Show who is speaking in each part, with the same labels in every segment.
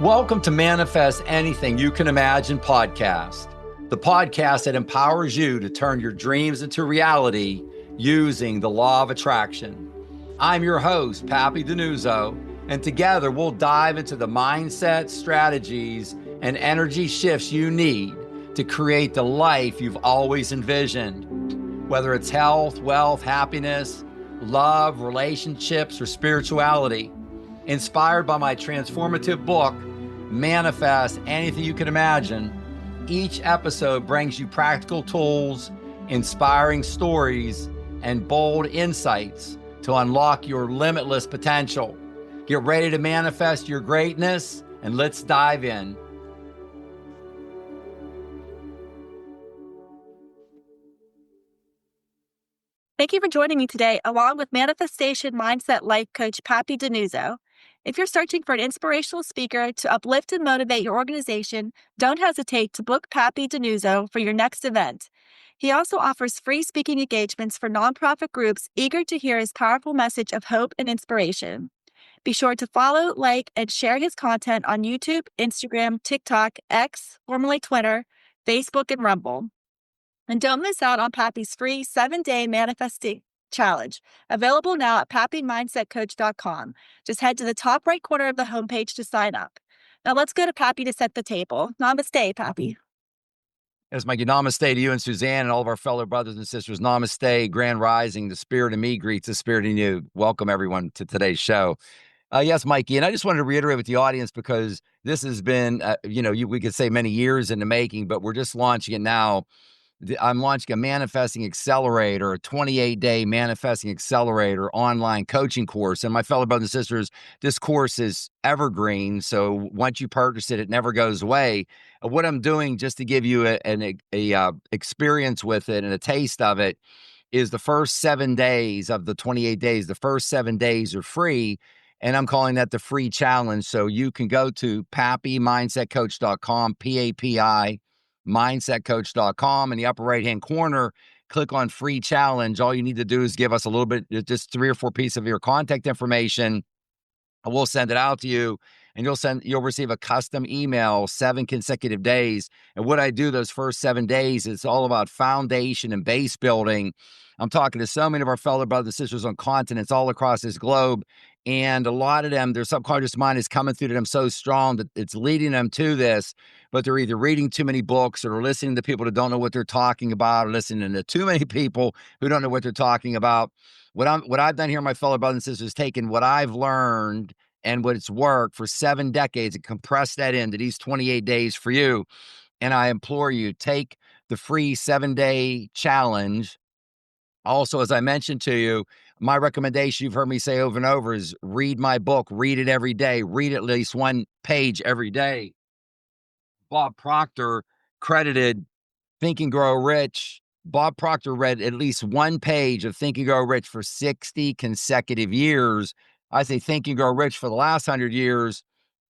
Speaker 1: Welcome to Manifest Anything You Can Imagine podcast, the podcast that empowers you to turn your dreams into reality using the law of attraction. I'm your host, Papi DiNuzzo, and together we'll dive into the mindset, strategies, and energy shifts you need to create the life you've always envisioned. Whether it's health, wealth, happiness, love, relationships, or spirituality. Inspired by my transformative book, Manifest Anything You Can Imagine, each episode brings you practical tools, inspiring stories, and bold insights to unlock your limitless potential. Get ready to manifest your greatness, and let's dive in.
Speaker 2: Thank you for joining me today, along with Manifestation Mindset Life Coach Papi DiNuzzo. If you're searching for an inspirational speaker to uplift and motivate your organization, don't hesitate to book Papi DiNuzzo for your next event. He also offers free speaking engagements for nonprofit groups eager to hear his powerful message of hope and inspiration. Be sure to follow, like, and share his content on YouTube, Instagram, TikTok, X, formerly Twitter, Facebook, and Rumble. And don't miss out on Papi's free 7-day manifesting challenge, available now at papimindsetcoach.com. Just head to the top right corner of the homepage to sign up. Now let's go to Papi to set the table. Namaste, Papi.
Speaker 1: Yes, Mikey, namaste to you and Suzanne and all of our fellow brothers and sisters. Namaste, grand rising. The spirit in me greets the spirit in you. Welcome, everyone, to today's show. Yes, Mikey, and I just wanted to reiterate with the audience because this has been, we could say many years in the making, but we're just launching it now. I'm launching a Manifesting Accelerator, a 28-day Manifesting Accelerator online coaching course. And my fellow brothers and sisters, this course is evergreen. So once you purchase it, it never goes away. What I'm doing, just to give you an experience with it and a taste of it, is the first 7 days of the 28 days. The first 7 days are free. And I'm calling that the free challenge. So you can go to papimindsetcoach.com, P-A-P-I, mindsetcoach.com. In the upper right-hand corner, click on free challenge. All you need to do is give us a little bit, just 3 or 4 pieces of your contact information. We'll send it out to you, and you'll receive a custom email 7 consecutive days. And what I do those first 7 days, it's all about foundation and base building. I'm talking to so many of our fellow brothers and sisters on continents all across this globe. And a lot of them, their subconscious mind is coming through to them so strong that it's leading them to this, but they're either reading too many books or listening to people that don't know what they're talking about, or listening to too many people who don't know what they're talking about. What I've done here, my fellow brothers and sisters, is taken what I've learned and what's worked for 7 decades and compress that into these 28 days for you. And I implore you, take the free 7-day challenge. Also, as I mentioned to you, my recommendation, you've heard me say over and over, is read my book, read it every day, read at least 1 page every day. Bob Proctor credited Think and Grow Rich. Bob Proctor read at least 1 page of Think and Grow Rich for 60 consecutive years. I say Think and Grow Rich for the last 100 years,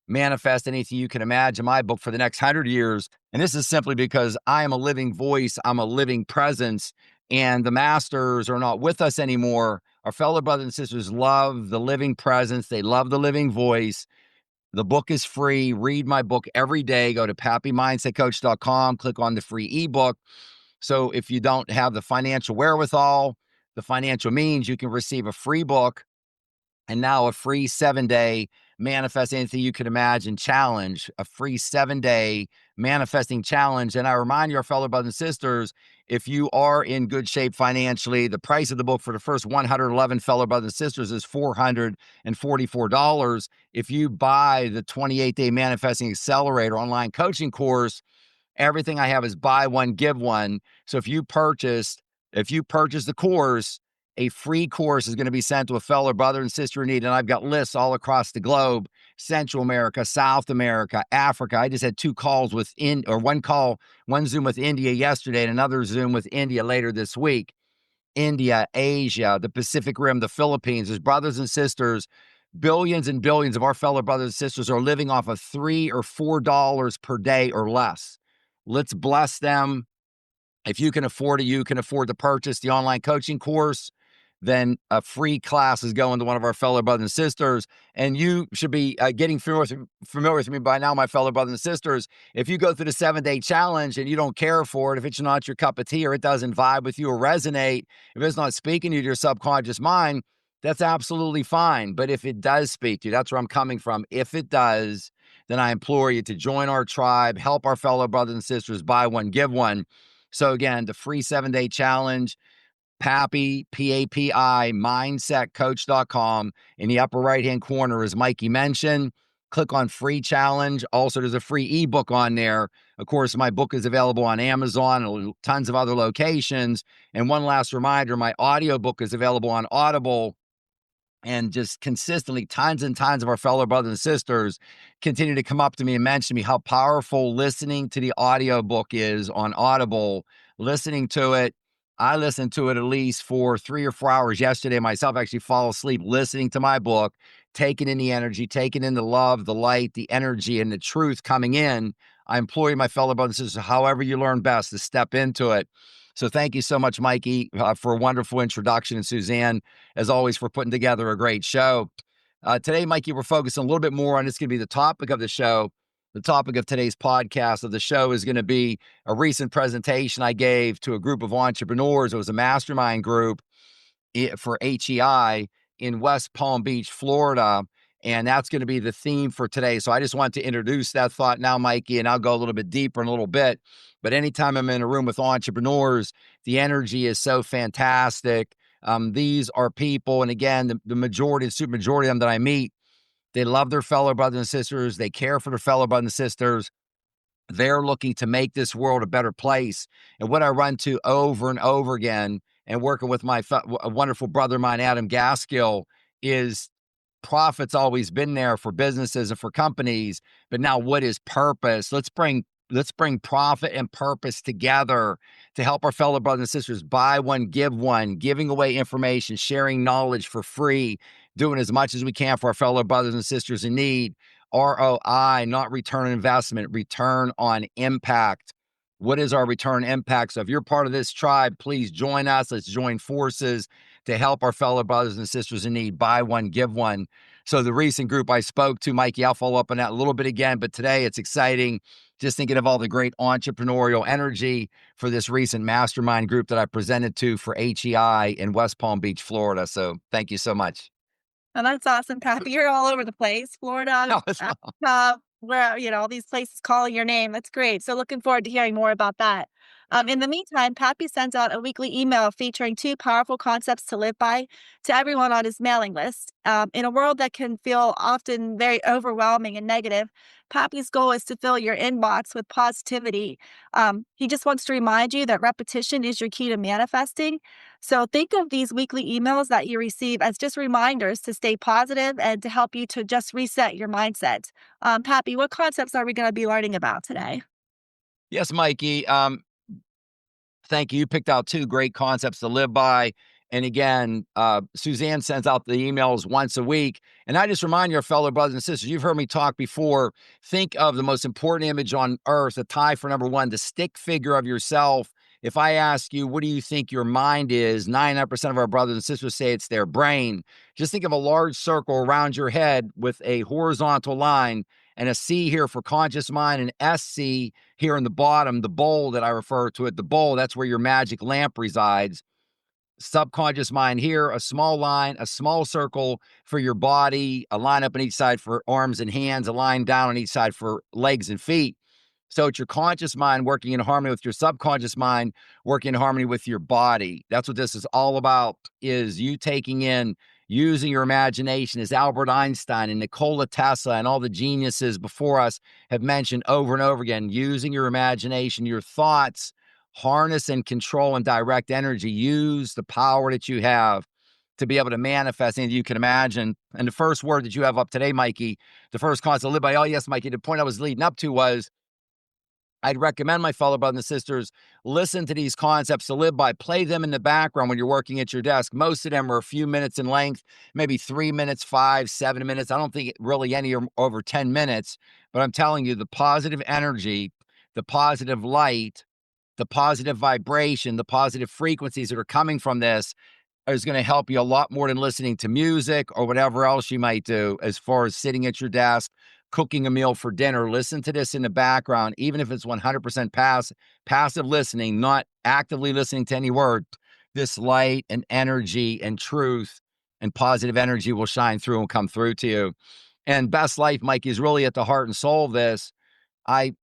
Speaker 1: Manifest Anything You Can Imagine, my book, for the next 100 years. And this is simply because I am a living voice. I'm a living presence. And the masters are not with us anymore. Our fellow brothers and sisters love the living presence. They love the living voice. The book is free. Read my book every day. Go to papimindsetcoach.com, click on the free ebook. So if you don't have the financial wherewithal, the financial means, you can receive a free book and now a free 7-day Manifest Anything You Can Imagine challenge, a free 7-day manifesting challenge. And I remind you, our fellow brothers and sisters, if you are in good shape financially, the price of the book for the first 111 fellow brothers and sisters is $444. If you buy the 28-day Manifesting Accelerator online coaching course, everything I have is buy one, give one. So if you purchase the course, a free course is going to be sent to a fellow brother and sister in need. And I've got lists all across the globe, Central America, South America, Africa. I just had 2 calls one Zoom with India yesterday and another Zoom with India later this week. India, Asia, the Pacific Rim, the Philippines. There's brothers and sisters, billions and billions of our fellow brothers and sisters are living off of $3 or $4 per day or less. Let's bless them. If you can afford it, you can afford to purchase the online coaching course. then a free class is going to one of our fellow brothers and sisters. And you should be getting familiar with me by now, my fellow brothers and sisters. If you go through the 7-day challenge and you don't care for it, if it's not your cup of tea or it doesn't vibe with you or resonate, if it's not speaking to your subconscious mind, that's absolutely fine. But if it does speak to you, that's where I'm coming from. If it does, then I implore you to join our tribe, help our fellow brothers and sisters, buy one, give one. So again, the free 7-day challenge, Papi, P-A-P-I, mindsetcoach.com. In the upper right-hand corner, as Mikey mentioned, click on free challenge. Also, there's a free ebook on there. Of course, my book is available on Amazon and tons of other locations. And one last reminder, my audiobook is available on Audible. And just consistently, tons and tons of our fellow brothers and sisters continue to come up to me and mention to me how powerful listening to the audiobook is on Audible. Listening to it, I listened to it at least for 3 or 4 hours yesterday myself. I actually fall asleep listening to my book, taking in the energy, taking in the love, the light, the energy, and the truth coming in. I implore my fellow brothers and sisters, however you learn best, to step into it. So thank you so much, Mikey, for a wonderful introduction, and Suzanne, as always, for putting together a great show. Today, Mikey, we're focusing a little bit more on, it's going to be the topic of the show. The topic of today's podcast of the show is going to be a recent presentation I gave to a group of entrepreneurs. It was a mastermind group for HEI in West Palm Beach, Florida. And that's going to be the theme for today. So I just want to introduce that thought now, Mikey, and I'll go a little bit deeper in a little bit. But anytime I'm in a room with entrepreneurs, the energy is so fantastic. These are people, and again, the majority, the super majority of them that I meet, they love their fellow brothers and sisters. They care for their fellow brothers and sisters. They're looking to make this world a better place. And what I run to over and over again, and working with my a wonderful brother of mine, Adam Gaskill, is profit's always been there for businesses and for companies, but now what is purpose? Let's bring profit and purpose together to help our fellow brothers and sisters buy one, give one, giving away information, sharing knowledge for free, doing as much as we can for our fellow brothers and sisters in need. ROI, not return on investment, return on impact. What is our return impact? So if you're part of this tribe, please join us. Let's join forces to help our fellow brothers and sisters in need. Buy one, give one. So the recent group I spoke to, Mikey, I'll follow up on that a little bit again, but today it's exciting. Just thinking of all the great entrepreneurial energy for this recent mastermind group that I presented to for HEI in West Palm Beach, Florida. So thank you so much.
Speaker 2: Oh, that's awesome, Pappy. You're all over the place. Florida, where, all these places calling your name. That's great. So looking forward to hearing more about that. In the meantime, Pappy sends out a weekly email featuring 2 powerful concepts to live by to everyone on his mailing list. In a world that can feel often very overwhelming and negative, Pappy's goal is to fill your inbox with positivity. He just wants to remind you that repetition is your key to manifesting. So think of these weekly emails that you receive as just reminders to stay positive and to help you to just reset your mindset. Pappy, what concepts are we going to be learning about today?
Speaker 1: Yes, Mikey. Thank you. You picked out 2 great concepts to live by. And again, Suzanne sends out the emails once a week. And I just remind your fellow brothers and sisters, you've heard me talk before. Think of the most important image on earth, a tie for number 1, the stick figure of yourself. If I ask you, what do you think your mind is? 99% of our brothers and sisters say it's their brain. Just think of a large circle around your head with a horizontal line and a C here for conscious mind, and SC here in the bottom, the bowl that I refer to it, the bowl, that's where your magic lamp resides. Subconscious mind here, a small line, a small circle for your body, a line up on each side for arms and hands, a line down on each side for legs and feet. So it's your conscious mind working in harmony with your subconscious mind, working in harmony with your body. That's what this is all about, is you taking in, using your imagination, as Albert Einstein and Nikola Tesla and all the geniuses before us have mentioned over and over again, using your imagination, your thoughts, harness and control and direct energy. Use the power that you have to be able to manifest anything you can imagine. And the first word that you have up today, Mikey, the first concept to live by, oh yes, Mikey, the point I was leading up to was, I'd recommend my fellow brothers and sisters listen to these concepts to live by. Play them in the background when you're working at your desk. Most of them are a few minutes in length, maybe 3 minutes, 5, 7 minutes. I don't think really any are over 10 minutes, but I'm telling you, the positive energy, the positive light, the positive vibration, the positive frequencies that are coming from this, is going to help you a lot more than listening to music or whatever else you might do as far as sitting at your desk, cooking a meal for dinner. Listen to this in the background, even if it's 100% passive listening, not actively listening to any word. This light and energy and truth and positive energy will shine through and come through to you. And best life, Mike, is really at the heart and soul of this. I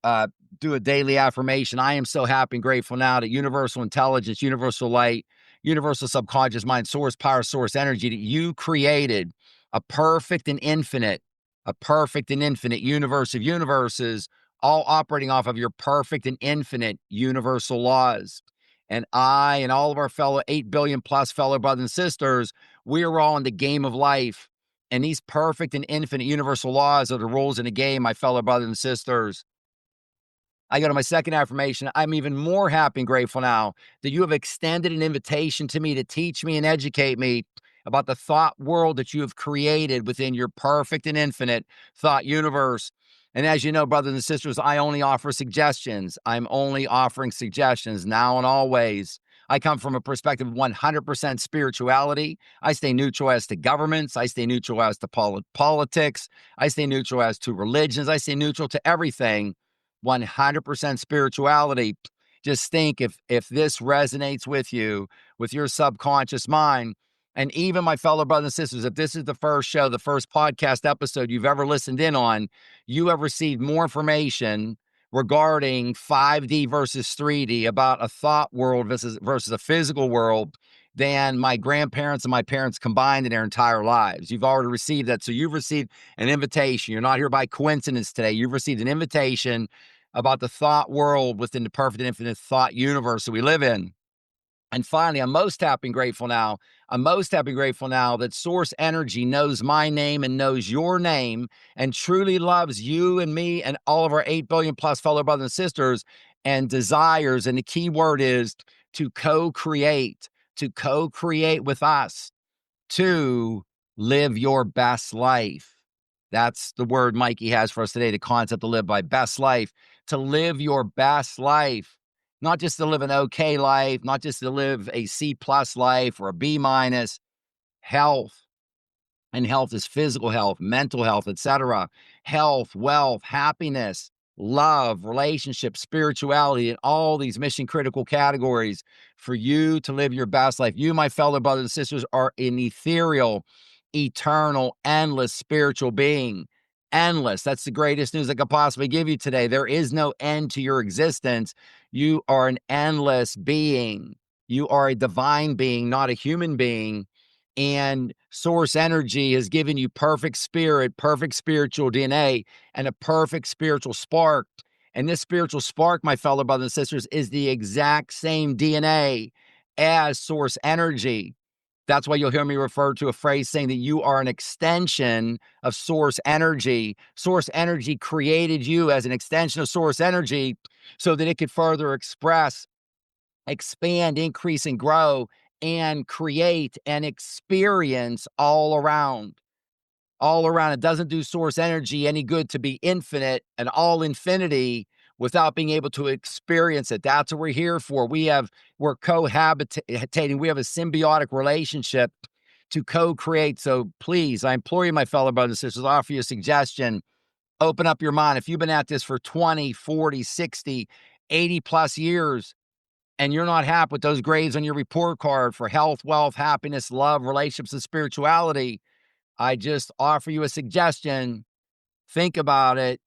Speaker 1: do a daily affirmation. I am so happy and grateful now that universal intelligence, universal light, universal subconscious mind, source power, source energy, that you created a perfect and infinite universe of universes, all operating off of your perfect and infinite universal laws. And I and all of our fellow 8 billion plus fellow brothers and sisters, we are all in the game of life. And these perfect and infinite universal laws are the rules in the game, my fellow brothers and sisters. I go to my second affirmation. I'm even more happy and grateful now that you have extended an invitation to me to teach me and educate me about the thought world that you have created within your perfect and infinite thought universe. And as you know, brothers and sisters, I only offer suggestions. I'm only offering suggestions now and always. I come from a perspective of 100% spirituality. I stay neutral as to governments. I stay neutral as to politics. I stay neutral as to religions. I stay neutral to everything. 100% spirituality. Just think if this resonates with you, with your subconscious mind, and even my fellow brothers and sisters, if this is the first show, the first podcast episode you've ever listened in on, you have received more information regarding 5D versus 3D, about a thought world versus a physical world, than my grandparents and my parents combined in their entire lives. You've already received that. So you've received an invitation. You're not here by coincidence today. You've received an invitation about the thought world within the perfect and infinite thought universe that we live in. And finally, I'm most happy and grateful now. I'm most happy and grateful now that Source Energy knows my name and knows your name and truly loves you and me and all of our 8 billion plus fellow brothers and sisters, and desires. And the key word is to co-create with us, to live your best life. That's the word Mikey has for us today, the concept to live by, best life, to live your best life, not just to live an okay life, not just to live a C plus life or a B minus. Health, and health is physical health, mental health, etc. Health, wealth, happiness, love, relationships, spirituality, and all these mission critical categories for you to live your best life. You, my fellow brothers and sisters, are an ethereal, eternal, endless spiritual being. Endless. That's the greatest news I could possibly give you today. There is no end to your existence. You are an endless being. You are a divine being, not a human being. And Source Energy has given you perfect spirit, perfect spiritual DNA, and a perfect spiritual spark. And this spiritual spark, my fellow brothers and sisters, is the exact same DNA as Source Energy. That's why you'll hear me refer to a phrase saying that you are an extension of Source Energy. Source Energy created you as an extension of Source Energy so that it could further express, expand, increase, and grow, and create and experience all around. All around. It doesn't do Source Energy any good to be infinite and all infinity without being able to experience it. That's what we're here for. We're cohabitating. We have a symbiotic relationship to co-create. So please, I implore you, my fellow brothers and sisters, offer you a suggestion. Open up your mind. If you've been at this for 20, 40, 60, 80 plus years, and you're not happy with those grades on your report card for health, wealth, happiness, love, relationships, and spirituality, I just offer you a suggestion. Think about it.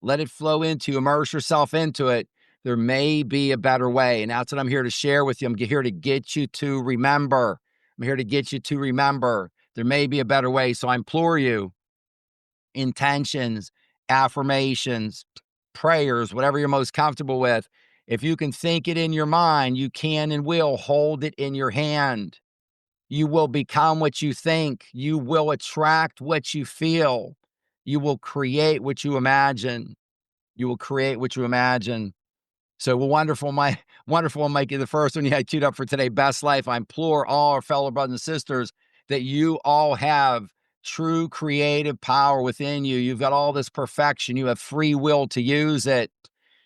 Speaker 1: Let it flow into you. Immerse yourself into it. There may be a better way. And that's what I'm here to share with you. I'm here to get you to remember. I'm here to get you to remember. There may be a better way. So I implore you, intentions, affirmations, prayers, whatever you're most comfortable with. If you can think it in your mind, you can and will hold it in your hand. You will become what you think. You will attract what you feel. You will create what you imagine. You will create what you imagine. So wonderful, Mikey. The first one you had queued up for today, best life. I implore all our fellow brothers and sisters that you all have true creative power within you. You've got all this perfection. You have free will to use it.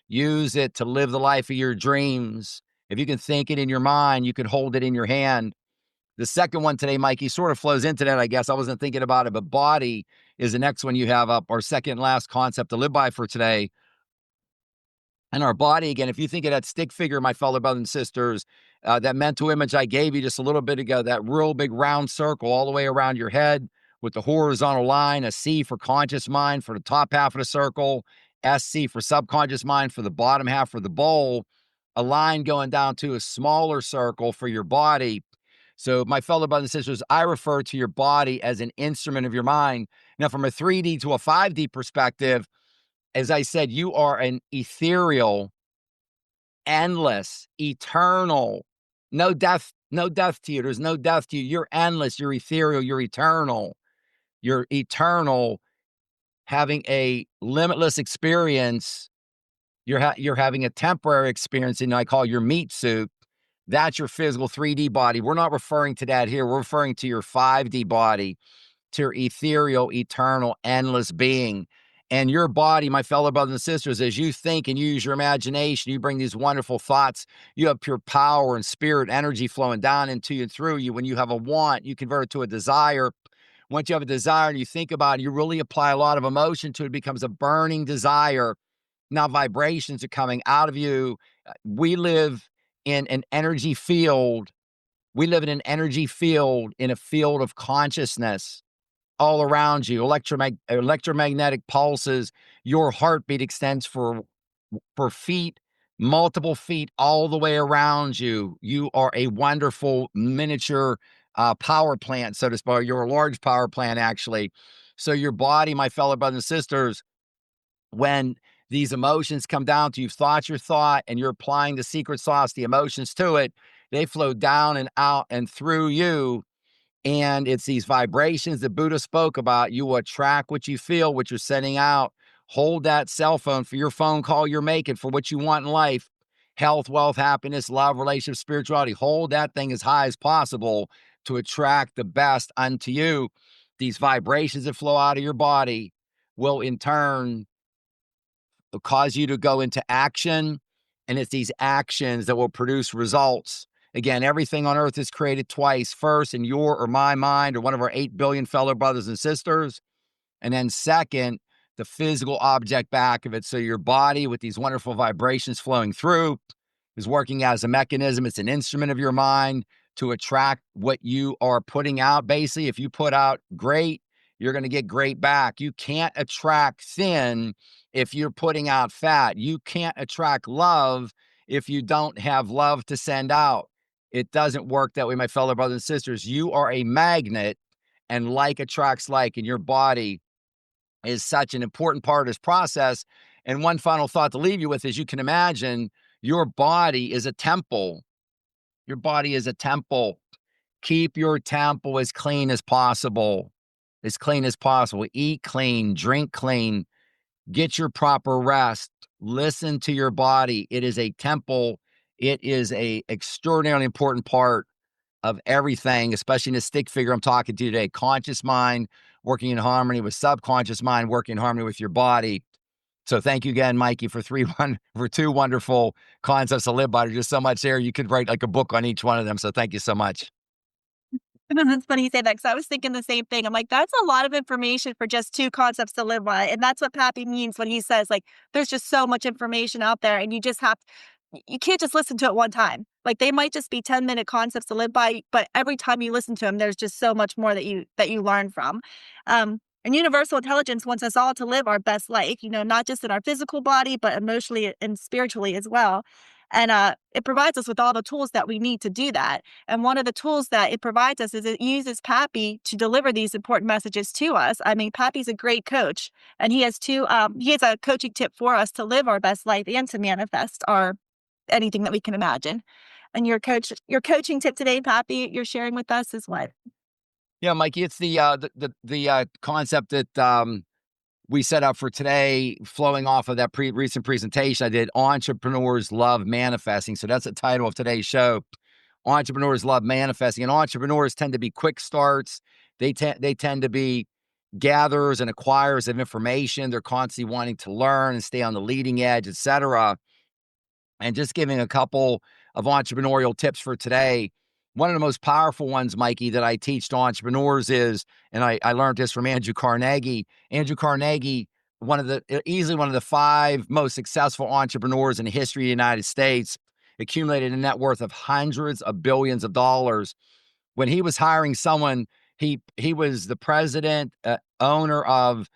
Speaker 1: Use it to live the life of your dreams. If you can think it in your mind, you can hold it in your hand. The second one today, Mikey, sort of flows into that, I guess. I wasn't thinking about it, but body is the next one you have up, our second last concept to live by for today. And our body, again, if you think of that stick figure, my fellow brothers and sisters, that mental image I gave you just a little bit ago, that real big round circle all the way around your head with the horizontal line, a C for conscious mind for the top half of the circle, SC for subconscious mind for the bottom half of the bowl, a line going down to a smaller circle for your body. So, my fellow brothers and sisters, I refer to your body as an instrument of your mind. Now, from a 3D to a 5D perspective, as I said, you are an ethereal, endless, eternal, no death to you. There's no death to you. You're endless, you're ethereal, you're eternal. You're eternal, having a limitless experience. You're having a temporary experience, and I call your meat suit. That's your physical 3D body. We're not referring to that here. We're referring to your 5D body, to your ethereal, eternal, endless being. And your body, my fellow brothers and sisters, as you think and use your imagination, you bring these wonderful thoughts. You have pure power and spirit energy flowing down into you and through you. When you have a want, you convert it to a desire. Once you have a desire and you think about it, you really apply a lot of emotion to it, it becomes a burning desire. Now vibrations are coming out of you. We live in an energy field. We live in an energy field, in a field of consciousness all around you, electromagnetic pulses. Your heartbeat extends for feet, multiple feet all the way around you. You are a wonderful miniature power plant, so to speak. You're a large power plant, actually. So your body, my fellow brothers and sisters, when these emotions come down to you, you've thought your thought and you're applying the secret sauce, the emotions to it, they flow down and out and through you. And it's these vibrations that Buddha spoke about. You will attract what you feel, what you're sending out. Hold that cell phone for your phone call you're making for what you want in life: health, wealth, happiness, love, relationship, spirituality. Hold that thing as high as possible to attract the best unto you. These vibrations that flow out of your body will in turn cause you to go into action. And it's these actions that will produce results. Again, everything on earth is created twice: first in your or my mind, or one of our 8 billion fellow brothers and sisters. And then second, the physical object back of it. So your body, with these wonderful vibrations flowing through, is working as a mechanism. It's an instrument of your mind to attract what you are putting out. Basically, if you put out great, you're going to get great back. You can't attract thin if you're putting out fat. You can't attract love if you don't have love to send out. It doesn't work that way, my fellow brothers and sisters. You are a magnet, and like attracts like, and your body is such an important part of this process. And one final thought to leave you with is, you can imagine your body is a temple. Your body is a temple. Keep your temple as clean as possible. As clean as possible. Eat clean, drink clean, get your proper rest. Listen to your body. It is a temple. It is a extraordinarily important part of everything, especially in the stick figure I'm talking to you today. Conscious mind working in harmony with subconscious mind, working in harmony with your body. So thank you again, Mikey, for two wonderful concepts to live by. There's just so much there. You could write like a book on each one of them. So thank you so much.
Speaker 2: That's funny you say that, because I was thinking the same thing. I'm like, that's a lot of information for just two concepts to live by. And that's what Pappy means when he says, like, there's just so much information out there, and you can't just listen to it one time. Like, they might just be 10-minute concepts to live by, but every time you listen to them, there's just so much more that you learn from. And universal intelligence wants us all to live our best life, not just in our physical body, but emotionally and spiritually as well. And it provides us with all the tools that we need to do that. And one of the tools that it provides us is it uses Pappy to deliver these important messages to us. I mean, Pappy's a great coach, and he has a coaching tip for us to live our best life and to manifest anything that we can imagine. And your coaching tip today, Pappy, you're sharing with us is what?
Speaker 1: Yeah, Mikey, it's the concept that we set up for today, flowing off of that recent presentation I did. Entrepreneurs love manifesting. So that's the title of today's show. Entrepreneurs love manifesting, and entrepreneurs tend to be quick starts. They tend to be gatherers and acquirers of information. They're constantly wanting to learn and stay on the leading edge, etc. And just giving a couple of entrepreneurial tips for today. one of the most powerful ones, Mikey, that I teach to entrepreneurs is, and I learned this from Andrew Carnegie. Andrew Carnegie, easily one of the 5 most successful entrepreneurs in the history of the United States, accumulated a net worth of hundreds of billions of dollars. When he was hiring someone, he was the president, owner of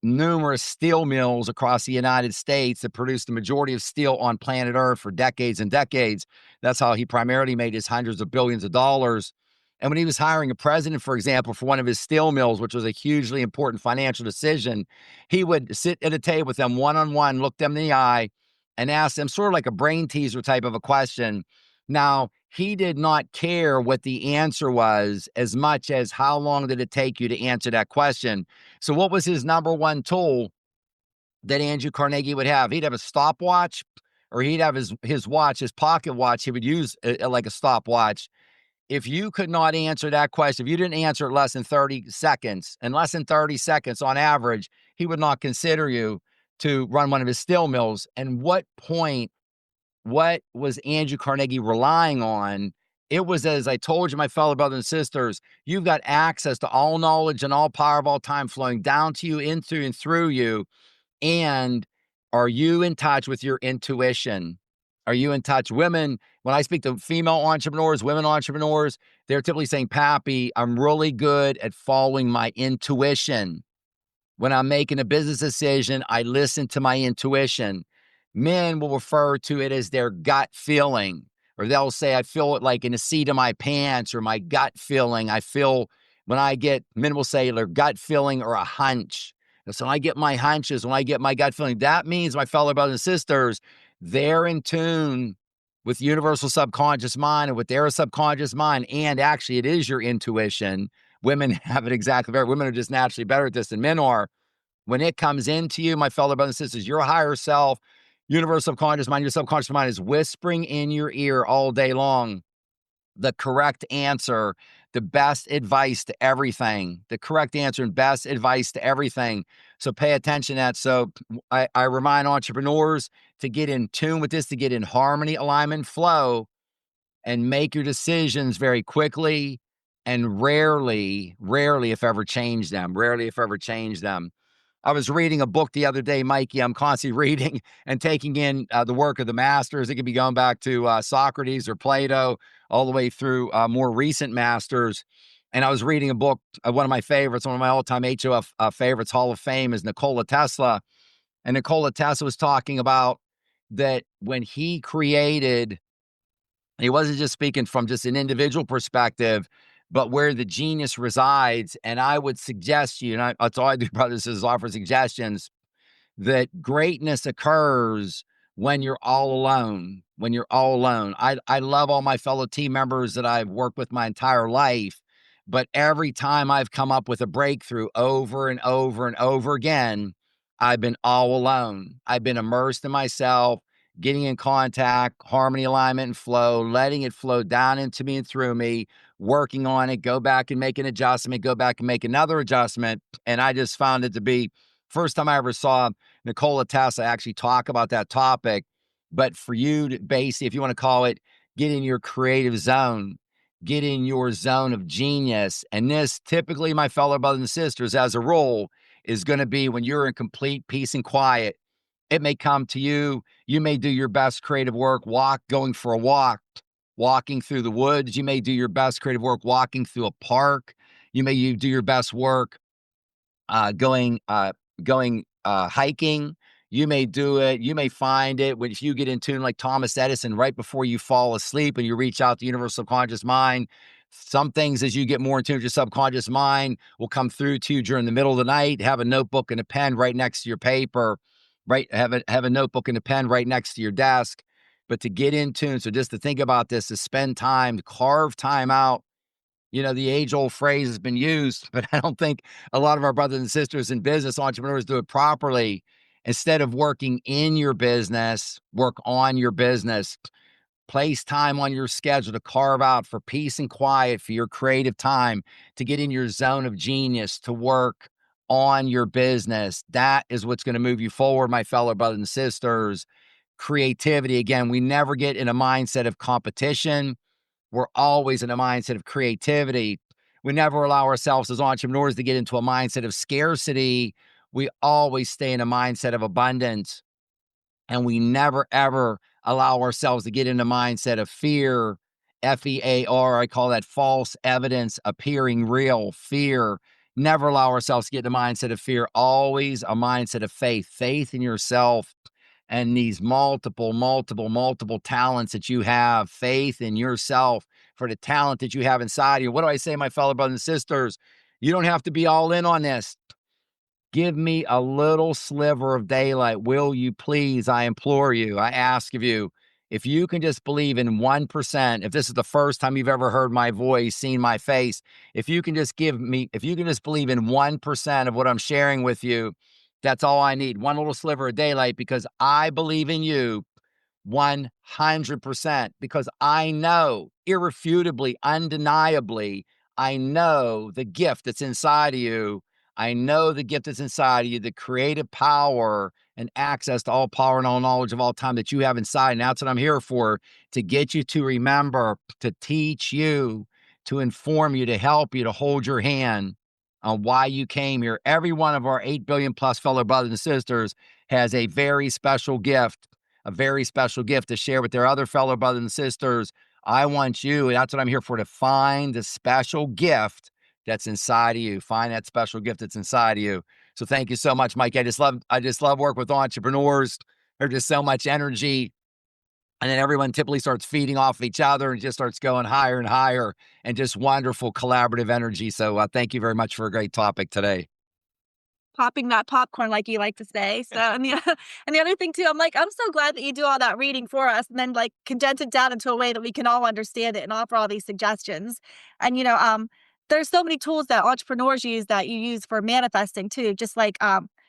Speaker 1: numerous steel mills across the United States that produced the majority of steel on planet Earth for decades and decades. That's how he primarily made his hundreds of billions of dollars. And when he was hiring a president, for example, for one of his steel mills, which was a hugely important financial decision, he would sit at a table with them one-on-one, look them in the eye, and ask them sort of like a brain teaser type of a question. Now, he did not care what the answer was as much as how long did it take you to answer that question. So what was his number one tool that Andrew Carnegie would have? He'd have a stopwatch, or he'd have his watch, his pocket watch. He would use like a stopwatch. If you could not answer that question, if you didn't answer it less than 30 seconds, and less than 30 seconds on average, he would not consider you to run one of his steel mills. And what was Andrew Carnegie relying on? It was, as I told you, my fellow brothers and sisters, you've got access to all knowledge and all power of all time flowing down to you, into and through you. And are you in touch with your intuition? Are you in touch? Women, when I speak to female entrepreneurs, women entrepreneurs, they're typically saying, Papi, I'm really good at following my intuition. When I'm making a business decision, I listen to my intuition. Men will refer to it as their gut feeling, or they'll say, I feel it like in the seat of my pants, or my gut feeling. Men will say their gut feeling or a hunch. So when I get my hunches, when I get my gut feeling, that means, my fellow brothers and sisters, they're in tune with universal subconscious mind and with their subconscious mind. And actually, it is your intuition. Women have it exactly better. Women are just naturally better at this than men are. When it comes into you, my fellow brothers and sisters, your higher self, universal subconscious mind, your subconscious mind is whispering in your ear all day long the correct answer, the best advice to everything, the correct answer and best advice to everything. So pay attention to that. So I remind entrepreneurs to get in tune with this, to get in harmony, alignment, flow, and make your decisions very quickly, and rarely, if ever, change them. Rarely, if ever, change them. I was reading a book the other day, Mikey. I'm constantly reading and taking in the work of the masters. It could be going back to Socrates or Plato, all the way through more recent masters. And I was reading a book, one of my favorites, one of my all-time HOF favorites, Hall of Fame, is Nikola Tesla. And Nikola Tesla was talking about that when he created, he wasn't just speaking from just an individual perspective, but where the genius resides. And I would suggest you, and that's all I do, brothers, is offer suggestions, that greatness occurs when you're all alone. When you're all alone. I love all my fellow team members that I've worked with my entire life, but every time I've come up with a breakthrough over and over and over again, I've been all alone. I've been immersed in myself, getting in contact, harmony, alignment, and flow, letting it flow down into me and through me, working on it, go back and make an adjustment, go back and make another adjustment. And I just found it to be first time I ever saw Nikola Tesla actually talk about that topic. But for you to basically, if you want to call it, get in your creative zone, get in your zone of genius. And this typically, my fellow brothers and sisters, as a rule, is going to be when you're in complete peace and quiet. It may come to you. You may do your best creative work, going for a walk, walking through the woods. You may do your best creative work walking through a park. You do your best work going hiking. You may do it. You may find it if you get in tune like Thomas Edison right before you fall asleep and you reach out to universal subconscious mind. Some things, as you get more in tune with your subconscious mind, will come through to you during the middle of the night. Have a notebook and a pen right next to your paper. Right, have a notebook and a pen right next to your desk. But to get in tune, so just to think about this, to spend time, to carve time out. You know, the age-old phrase has been used, but I don't think a lot of our brothers and sisters in business, entrepreneurs, do it properly. Instead of working in your business, work on your business. Place time on your schedule to carve out for peace and quiet, for your creative time, to get in your zone of genius, to work on your business. That is what's going to move you forward, my fellow brothers and sisters. Creativity. Again, we never get in a mindset of competition. We're always in a mindset of creativity. We never allow ourselves as entrepreneurs to get into a mindset of scarcity. We always stay in a mindset of abundance. And we never, ever allow ourselves to get in a mindset of fear, FEAR. I call that false evidence appearing real, fear. Never allow ourselves to get in a mindset of fear. Always a mindset of faith in yourself and these multiple talents that you have, faith in yourself for the talent that you have inside you. What do I say, my fellow brothers and sisters? You don't have to be all in on this. Give me a little sliver of daylight. Will you please? I implore you. I ask of you. If you can just believe in 1%, if this is the first time you've ever heard my voice, seen my face, if you can just believe in 1% of what I'm sharing with you, that's all I need. One little sliver of daylight, because I believe in you 100%, because I know irrefutably, undeniably, I know the gift that's inside of you. I know the gift that's inside of you, the creative power and access to all power and all knowledge of all time that you have inside. And that's what I'm here for, to get you to remember, to teach you, to inform you, to help you, to hold your hand on why you came here. Every one of our 8 billion plus fellow brothers and sisters has a very special gift to share with their other fellow brothers and sisters. I want you, and that's what I'm here for, to find the special gift that's inside of you. Find that special gift that's inside of you. So thank you so much, Mike. I just love working with entrepreneurs. There's just so much energy. And then everyone typically starts feeding off of each other and just starts going higher and higher, and just wonderful collaborative energy. So thank you very much for a great topic today.
Speaker 2: Popping that popcorn, like you like to say. So, and the and the other thing too, I'm like, I'm so glad that you do all that reading for us, and then like condense it down into a way that we can all understand it and offer all these suggestions. And there's so many tools that entrepreneurs use that you use for manifesting too. Just like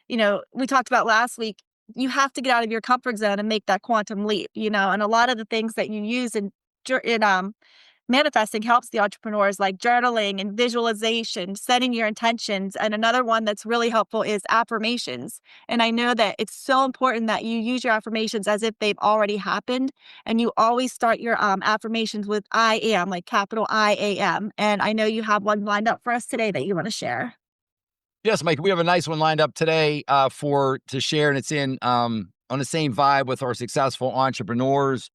Speaker 2: we talked about last week. You have to get out of your comfort zone and make that quantum leap. And a lot of the things that you use in manifesting helps the entrepreneurs, like journaling and visualization, setting your intentions. And another one that's really helpful is affirmations. And I know that it's so important that you use your affirmations as if they've already happened. And you always start your affirmations with I am, like capital IAM. And I know you have one lined up for us today that you want to share.
Speaker 1: Yes, Mike, we have a nice one lined up today to share, and it's on the same vibe with our successful entrepreneurs.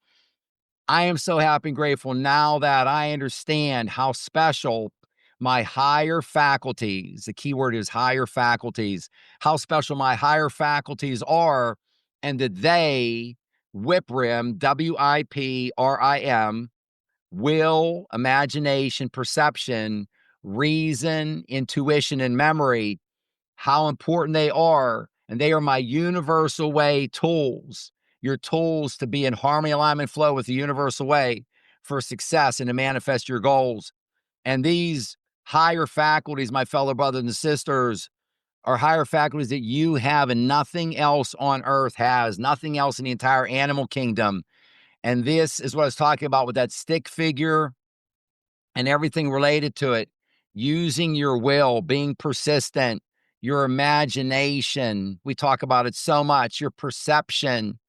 Speaker 1: I am so happy and grateful now that I understand how special my higher faculties, the key word is higher faculties, how special my higher faculties are, and that they, WIPRIM, WIPRIM, will, imagination, perception, reason, intuition, and memory, how important they are. And they are my universal way tools, your tools to be in harmony, alignment, flow with the universal way for success and to manifest your goals. And these higher faculties, my fellow brothers and sisters, are higher faculties that you have and nothing else on earth has, nothing else in the entire animal kingdom. And this is what I was talking about with that stick figure and everything related to it. Using your will, being persistent, your imagination. We talk about it so much. Your perception,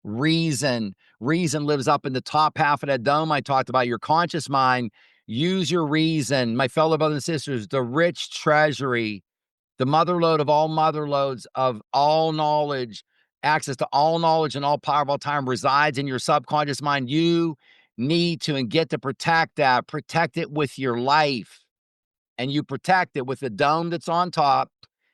Speaker 1: reason. Reason lives up in the top half of that dome I talked about, your conscious mind. Use your reason. My fellow brothers and sisters, the rich treasury, the mother lode of all mother lodes of all knowledge, access to all knowledge and all power of all time resides in your subconscious mind. You need to and get to protect that. Protect it with your life. And you protect it with the dome that's on top,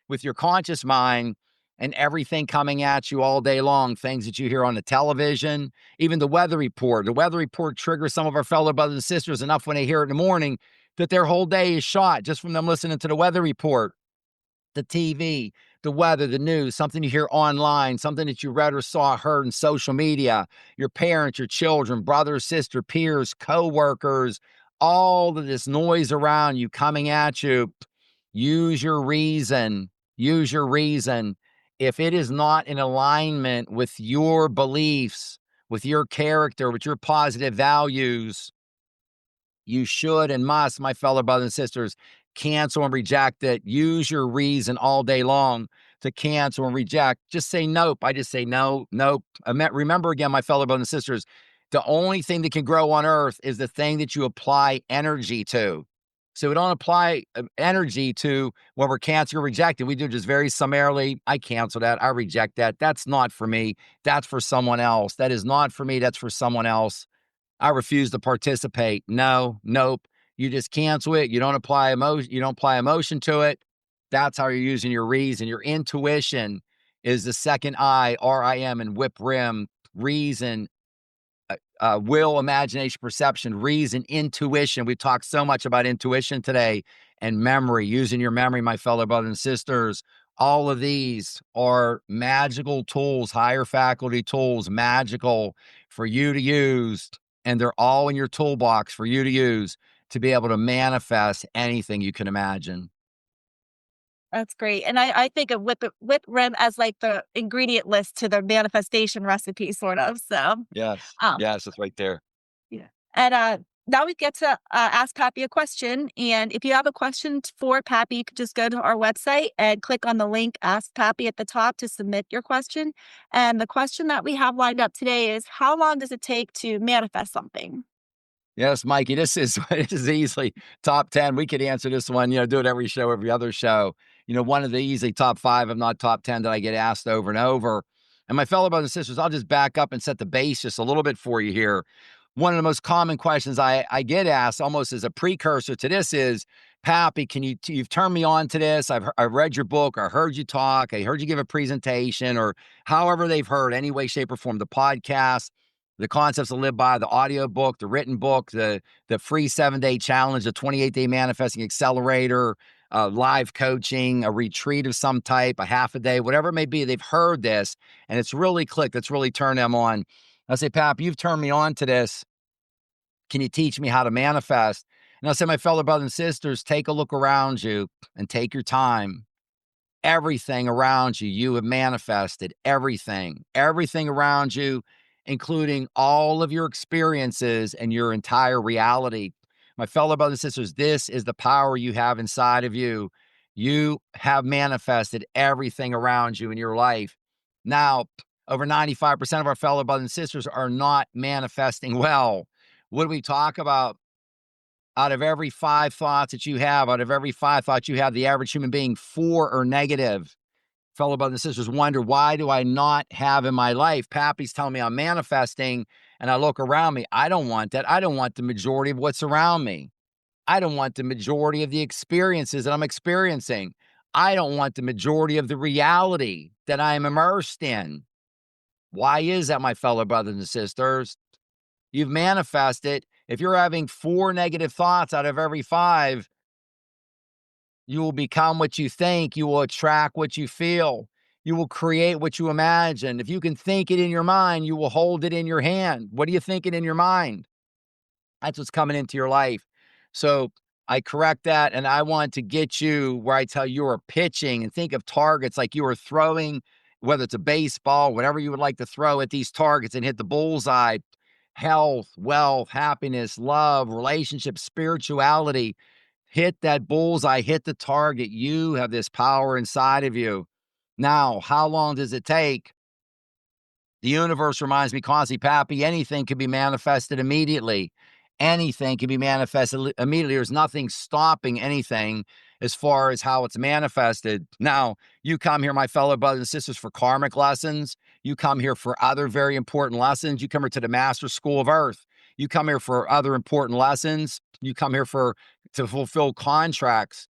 Speaker 1: with your conscious mind, and everything coming at you all day long, things that you hear on the television, even the weather report. The weather report triggers some of our fellow brothers and sisters enough when they hear it in the morning that their whole day is shot just from them listening to the weather report. The TV, the weather, the news, something you hear online, something that you read or saw, heard in social media, your parents, your children, brothers, sister, peers, co-workers, all of this noise around you coming at you. Use your reason. Use your reason. If it is not in alignment with your beliefs, with your character, with your positive values, you should and must, my fellow brothers and sisters, cancel and reject it. Use your reason all day long to cancel and reject. Just say nope. I just say no, nope. Remember again, my fellow brothers and sisters, The only thing that can grow on earth is the thing that you apply energy to. So we don't apply energy to when we're canceled or rejected. We do just very summarily, I cancel that. I reject that. That's not for me. That's for someone else. That is not for me. That's for someone else. I refuse to participate. No, nope. You just cancel it. You don't apply emotion. You don't apply emotion to it. That's how you're using your reason. Your intuition is the second I, RIM, and whip rim. Reason, will, imagination, perception, reason, intuition. We've talked so much about intuition today, and memory, using your memory, my fellow brothers and sisters. All of these are magical tools, higher faculty tools, magical for you to use. And they're all in your toolbox for you to use to be able to manifest anything you can imagine.
Speaker 2: That's great. And I think of whip rim as like the ingredient list to the manifestation recipe, sort of. So,
Speaker 1: Yes.
Speaker 2: um,
Speaker 1: Yes, it's right there.
Speaker 2: yeah. And now we get to ask Pappy a question. And if you have a question for Pappy, you can just go to our website and click on the link Ask Pappy at the top to submit your question. And the question that we have lined up today is, how long does it take to manifest something?
Speaker 1: Yes, Mikey, this is this is easily top 10. We could answer this one, do it every show, every other show. One of the easily top 5, if not top 10, that I get asked over and over. And my fellow brothers and sisters, I'll just back up and set the base just a little bit for you here. One of the most common questions I get asked almost as a precursor to this is, Pappy, you've turned me on to this. I've read your book, I heard you talk, I heard you give a presentation, or however they've heard, any way, shape, or form, the podcast, the concepts to live by, the audio book, the written book, the free 7-day challenge, the 28-day manifesting accelerator, live coaching, a retreat of some type, a half a day, whatever it may be. They've heard this and it's really clicked. It's really turned them on. I say, Pap, you've turned me on to this. Can you teach me how to manifest? And I'll say, my fellow brothers and sisters, take a look around you and take your time. Everything around you, you have manifested everything around you, including all of your experiences and your entire reality. My fellow brothers and sisters, this is the power you have inside of you. You have manifested everything around you in your life. Now, over 95% of our fellow brothers and sisters are not manifesting well. What do we talk about? Out of every 5 thoughts that you have, the average human being, 4 are negative. Fellow brothers and sisters wonder, why do I not have in my life? Pappy's telling me I'm manifesting, and I look around me. I don't want that. I don't want the majority of what's around me. I don't want the majority of the experiences that I'm experiencing. I don't want the majority of the reality that I am immersed in. Why is that, my fellow brothers and sisters? You've manifested. If you're having 4 negative thoughts out of every 5, you will become what you think. You will attract what you feel. You will create what you imagine. If you can think it in your mind, you will hold it in your hand. What are you thinking in your mind? That's what's coming into your life. So I correct that. And I want to get you where I tell you are pitching, and think of targets like you are throwing, whether it's a baseball, whatever you would like to throw at these targets and hit the bullseye. Health, wealth, happiness, love, relationships, spirituality. Hit that bullseye, hit the target. You have this power inside of you. Now, how long does it take? The universe reminds me constantly, Pappy, anything can be manifested immediately. Anything can be manifested immediately. There's nothing stopping anything as far as how it's manifested. Now, you come here, my fellow brothers and sisters, for karmic lessons. You come here for other very important lessons. You come here to the Master School of Earth. You come here for other important lessons. You come here to fulfill contracts.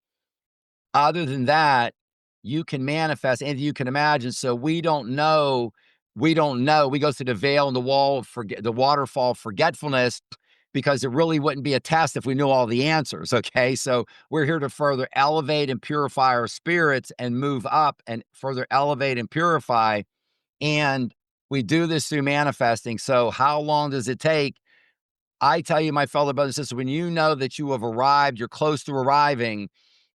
Speaker 1: Other than that, you can manifest anything you can imagine. So we don't know. We don't know. We go through the veil and the waterfall of forgetfulness, because it really wouldn't be a test if we knew all the answers. Okay. So we're here to further elevate and purify our spirits and move up and further elevate and purify. And we do this through manifesting. So how long does it take? I tell you, my fellow brothers and sisters, when you know that you have arrived, you're close to arriving,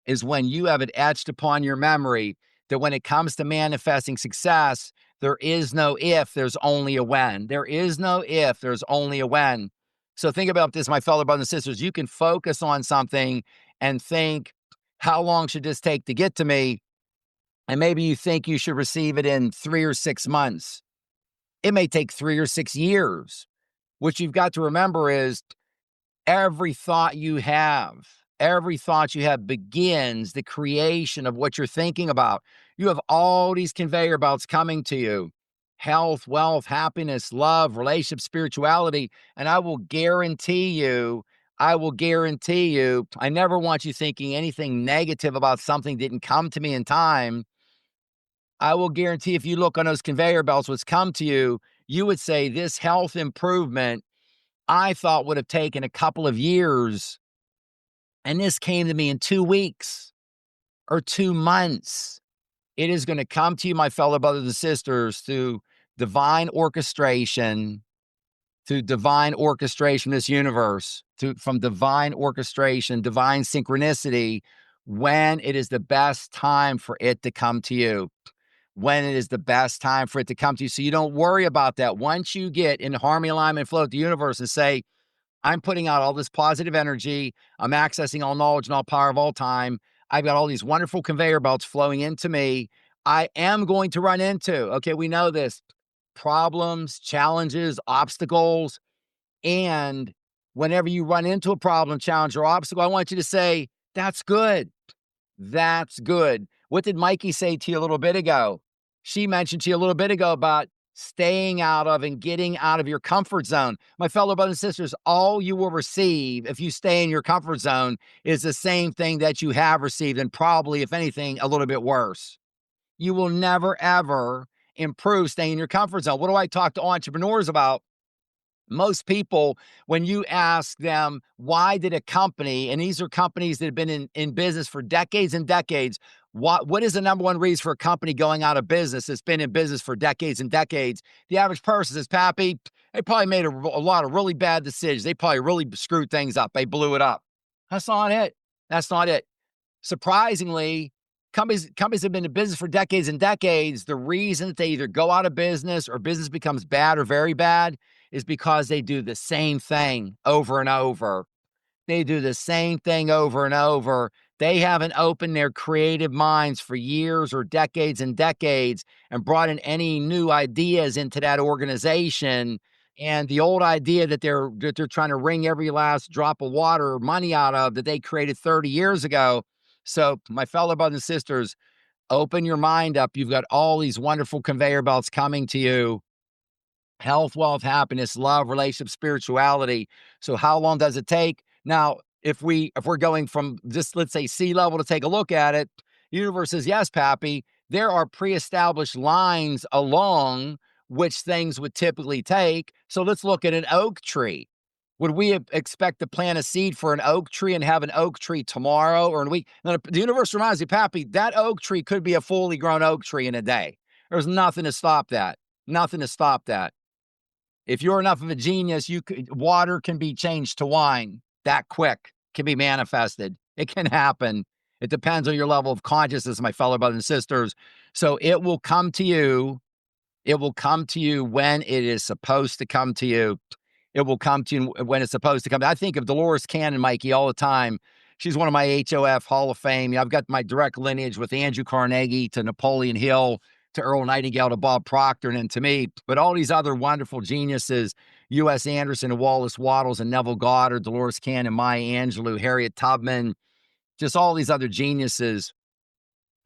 Speaker 1: is when you have it etched upon your memory that when it comes to manifesting success, there is no if, there's only a when. There is no if, there's only a when. So think about this, my fellow brothers and sisters. You can focus on something and think, how long should this take to get to me? And maybe you think you should receive it in 3 or 6 months. It may take 3 or 6 years. What you've got to remember is every thought you have begins the creation of what you're thinking about. You have all these conveyor belts coming to you: health, wealth, happiness, love, relationship, spirituality. And I will guarantee you, I never want you thinking anything negative about something didn't come to me in time. I will guarantee if you look on those conveyor belts, what's come to you, you would say, this health improvement I thought would have taken a couple of years, and this came to me in 2 weeks or 2 months. It is going to come to you, my fellow brothers and sisters, through divine orchestration, this universe, from divine orchestration, divine synchronicity, when it is the best time for it to come to you. When it is the best time for it to come to you. So you don't worry about that. Once you get in harmony, alignment, flow with the universe and say, I'm putting out all this positive energy, I'm accessing all knowledge and all power of all time, I've got all these wonderful conveyor belts flowing into me, I am going to run into, okay, we know this, problems, challenges, obstacles. And whenever you run into a problem, challenge, or obstacle, I want you to say, that's good. That's good. What did Mikey say to you a little bit ago? She mentioned to you a little bit ago about staying out of and getting out of your comfort zone. My fellow brothers and sisters, all you will receive if you stay in your comfort zone is the same thing that you have received, and probably, if anything, a little bit worse. You will never, ever improve staying in your comfort zone. What do I talk to entrepreneurs about? Most people, when you ask them, why did a company, and these are companies that have been in business for decades and decades, what is the number one reason for a company going out of business that's been in business for decades and decades? The average person says, Pappy, they probably made a lot of really bad decisions. They probably really screwed things up. They blew it up. That's not it. That's not it. Surprisingly, companies have been in business for decades and decades. The reason that they either go out of business or business becomes bad or very bad is because they do the same thing over and over. They do the same thing over and over. They haven't opened their creative minds for years or decades and decades and brought in any new ideas into that organization. And the old idea that they're trying to wring every last drop of water or money out of, that they created 30 years ago. So, my fellow brothers and sisters, open your mind up. You've got all these wonderful conveyor belts coming to you: health, wealth, happiness, love, relationship, spirituality. So how long does it take? Now, if we're going from just, let's say, sea level to take a look at it, the universe says, yes, Pappy, there are pre-established lines along which things would typically take. So let's look at an oak tree. Would we expect to plant a seed for an oak tree and have an oak tree tomorrow or in a week? Now, the universe reminds you, Pappy, that oak tree could be a fully grown oak tree in a day. There's nothing to stop that. Nothing to stop that. If you're enough of a genius, water can be changed to wine that quick, can be manifested. It can happen. It depends on your level of consciousness, my fellow brothers and sisters. So it will come to you. It will come to you when it is supposed to come to you. It will come to you when it's supposed to come. I think of Dolores Cannon, Mikey, all the time. She's one of my HOF Hall of Fame. I've got my direct lineage with Andrew Carnegie to Napoleon Hill to Earl Nightingale to Bob Proctor and to me. But all these other wonderful geniuses, U.S. Anderson and Wallace Wattles and Neville Goddard, Dolores Cannon, Maya Angelou, Harriet Tubman, just all these other geniuses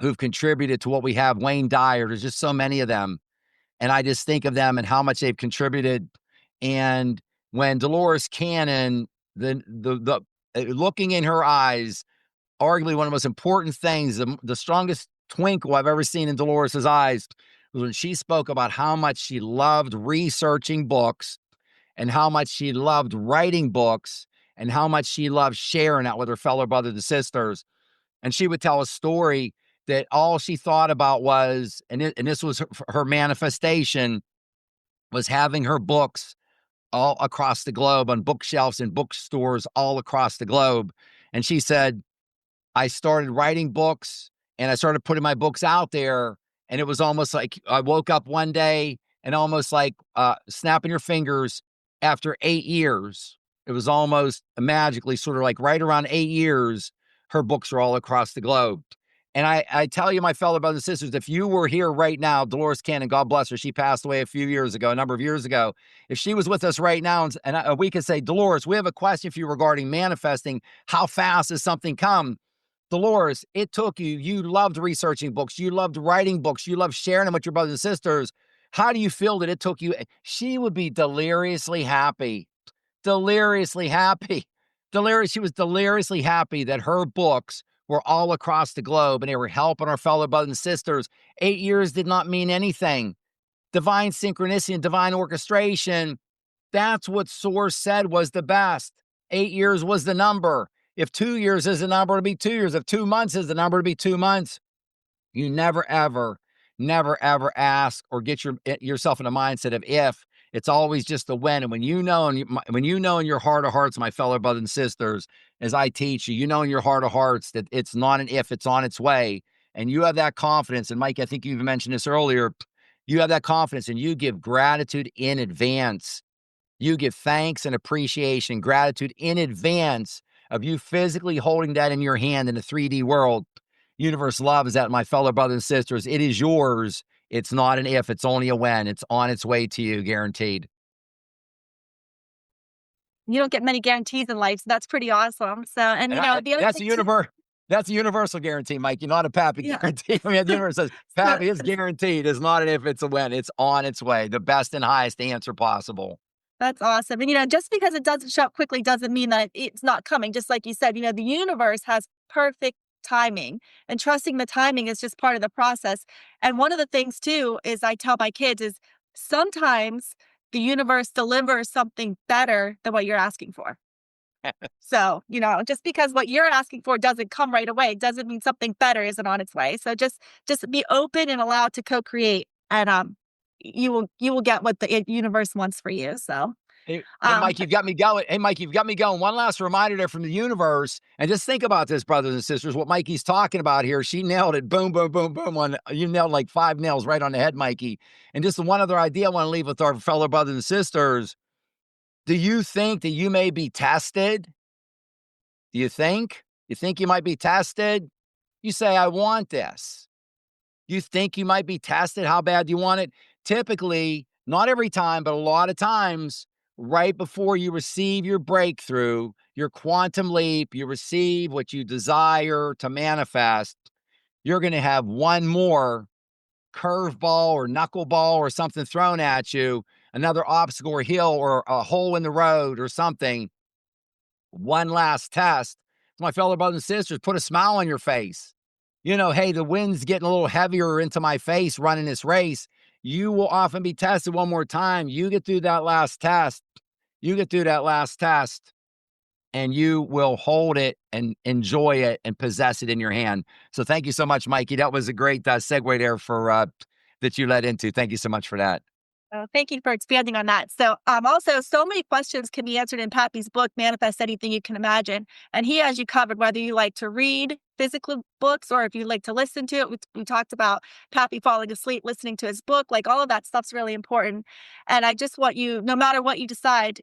Speaker 1: who've contributed to what we have. Wayne Dyer, there's just so many of them. And I just think of them and how much they've contributed. And when Dolores Cannon, the looking in her eyes, arguably one of the most important things, the strongest twinkle I've ever seen in Dolores's eyes was when she spoke about how much she loved researching books and how much she loved writing books and how much she loved sharing that with her fellow brothers and sisters. And she would tell a story that all she thought about was, and this was her manifestation, was having her books all across the globe on bookshelves in bookstores all across the globe. And she said, I started writing books and I started putting my books out there. And it was almost like I woke up one day and almost like snapping your fingers, after 8 years, it was almost magically sort of like right around 8 years, her books are all across the globe. And I tell you, my fellow brothers and sisters, if you were here right now, Dolores Cannon, God bless her, she passed away a number of years ago. If she was with us right now and we could say, Dolores, we have a question for you regarding manifesting. How fast does something come? Dolores, it took you. You loved researching books. You loved writing books. You loved sharing them with your brothers and sisters. How do you feel that it took you? She would be deliriously happy. Deliriously happy. She was deliriously happy that her books were all across the globe and they were helping our fellow brothers and sisters. 8 years did not mean anything. Divine synchronicity and divine orchestration, that's what Source said was the best. 8 years was the number. If 2 years is the number, it'll be 2 years. If 2 months is the number, it'll be 2 months. You never, ever, never, ever ask or get yourself in a mindset of if. It's always just the when. And when you know, when you know in your heart of hearts, my fellow brothers and sisters, as I teach you, you know in your heart of hearts that it's not an if, it's on its way. And you have that confidence. And Mike, I think you mentioned this earlier. You have that confidence and you give gratitude in advance. You give thanks and appreciation, gratitude in advance of you physically holding that in your hand in the 3D world. Universe loves that, my fellow brothers and sisters. It is yours. It's not an if, it's only a when. It's on its way to you, guaranteed.
Speaker 2: You don't get many guarantees in life, so that's pretty awesome. So, and the other
Speaker 1: that's
Speaker 2: thing
Speaker 1: that's a universal guarantee, Mike. You're not a Pappy guarantee. I mean, the universe says Pappy is guaranteed. It's not an if, it's a when. It's on its way. The best and highest answer possible.
Speaker 2: That's awesome. And, just because it doesn't show up quickly doesn't mean that it's not coming. Just like you said, the universe has perfect timing, and trusting the timing is just part of the process. And one of the things too is I tell my kids is sometimes the universe delivers something better than what you're asking for. So, just because what you're asking for doesn't come right away doesn't mean something better isn't on its way. So just be open and allowed to co-create, and you will get what the universe wants for you. So
Speaker 1: Hey, Mike, you've got me going. Hey, Mike, you've got me going. One last reminder there from the universe. And just think about this, brothers and sisters, what Mikey's talking about here. She nailed it. Boom, boom, boom, boom. You nailed like 5 nails right on the head, Mikey. And just one other idea I want to leave with our fellow brothers and sisters. Do you think that you may be tested? Do you think? You think you might be tested? You say, I want this. You think you might be tested? How bad do you want it? Typically, not every time, but a lot of times, right before you receive your breakthrough, your quantum leap, you receive what you desire to manifest, you're going to have one more curveball or knuckleball or something thrown at you, another obstacle or hill or a hole in the road or something. One last test. My fellow brothers and sisters, put a smile on your face. Hey, the wind's getting a little heavier into my face running this race. You will often be tested one more time. You get through that last test. And you will hold it and enjoy it and possess it in your hand. So thank you so much, Mikey. That was a great segue there for that you led into. Thank you so much for that.
Speaker 2: Thank you for expanding on that. So, also, so many questions can be answered in Pappy's book, Manifest Anything You Can Imagine. And he has you covered, whether you like to read physical books or if you like to listen to it. We talked about Pappy falling asleep, listening to his book, like all of that stuff's really important. And I just want you, no matter what you decide,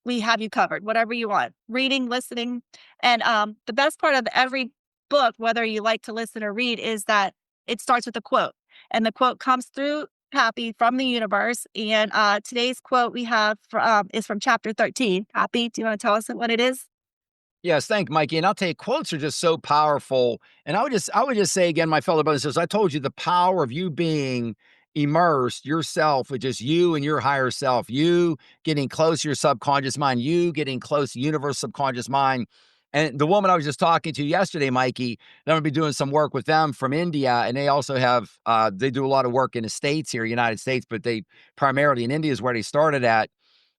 Speaker 2: we have you covered, whatever you want, reading, listening. And the best part of every book, whether you like to listen or read, is that it starts with a quote. And the quote comes through Pappy from the universe. And today's quote we have is from chapter 13. Pappy, do you want to tell us what it is?
Speaker 1: Yes, thank Mikey. And I'll tell you, quotes are just so powerful. And I would just say again, my fellow brothers and sisters, I told you the power of you being immersed yourself with just you and your higher self, you getting close to your subconscious mind, you getting close to universe subconscious mind. And the woman I was just talking to yesterday, Mikey, I'm going to be doing some work with them from India. And they also have, they do a lot of work in the States here, United States, but they primarily in India is where they started at.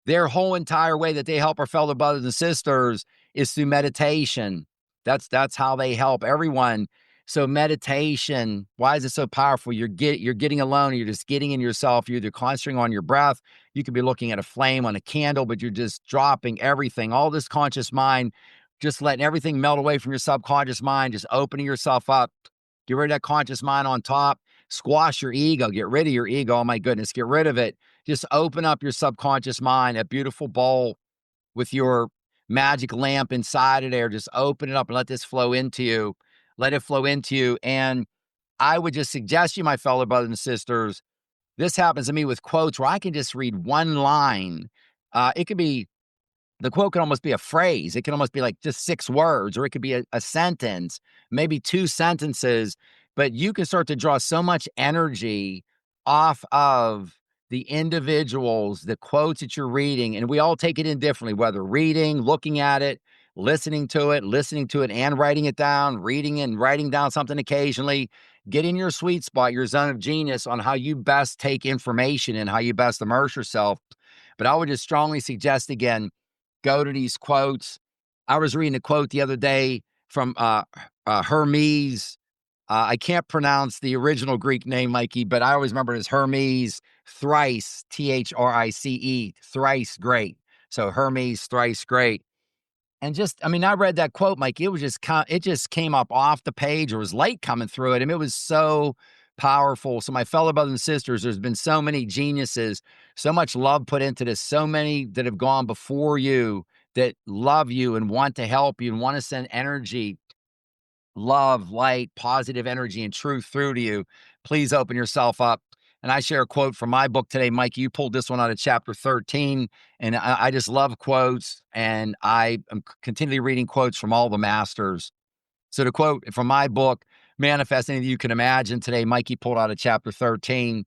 Speaker 1: Their whole entire way that they help our fellow brothers and sisters is through meditation. That's how they help everyone. So meditation, why is it so powerful? You're getting alone, you're just getting in yourself, you're either concentrating on your breath, you could be looking at a flame on a candle, but you're just dropping everything, all this conscious mind, just letting everything melt away from your subconscious mind, just opening yourself up. Get rid of that conscious mind on top, squash your ego, get rid of your ego. Oh my goodness, get rid of it. Just open up your subconscious mind, a beautiful bowl with your magic lamp inside of there. Just open it up and let this flow into you. let it flow into you. And I would just suggest you, my fellow brothers and sisters, this happens to me with quotes where I can just read one line. It could be the quote can almost be a phrase. It can almost be like just 6 words, or it could be a sentence, maybe 2 sentences, but you can start to draw so much energy off of the individuals, the quotes that you're reading. And we all take it in differently, whether reading, looking at it, listening to it and writing it down, reading and writing down something occasionally. Get in your sweet spot, your zone of genius on how you best take information and how you best immerse yourself. But I would just strongly suggest again, go to these quotes. I was reading a quote the other day from Hermes. I can't pronounce the original Greek name, Mikey, but I always remember it as Hermes thrice, Thrice, thrice great. So Hermes thrice great. And just, I mean, I read that quote, Mike. It just came up off the page. There was light coming through it. I mean, it was so powerful. So, my fellow brothers and sisters, there's been so many geniuses, so much love put into this, so many that have gone before you that love you and want to help you and want to send energy, love, light, positive energy, and truth through to you. Please open yourself up. And I share a quote from my book today, Mike. You pulled this one out of chapter 13. And I just love quotes. And I am continually reading quotes from all the masters. So the quote from my book, Manifest Anything You Can Imagine, today, Mikey pulled out of chapter 13.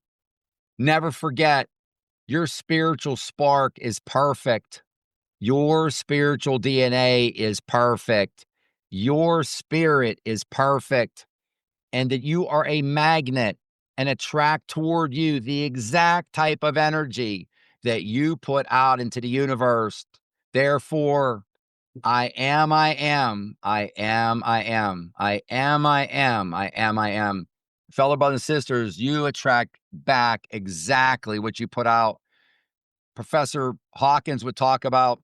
Speaker 1: Never forget, your spiritual spark is perfect. Your spiritual DNA is perfect. Your spirit is perfect. And that you are a magnet and attract toward you the exact type of energy that you put out into the universe. Therefore, I am, I am, I am, I am, I am, I am, I am, I am. Fellow brothers and sisters, you attract back exactly what you put out. Professor Hawkins would talk about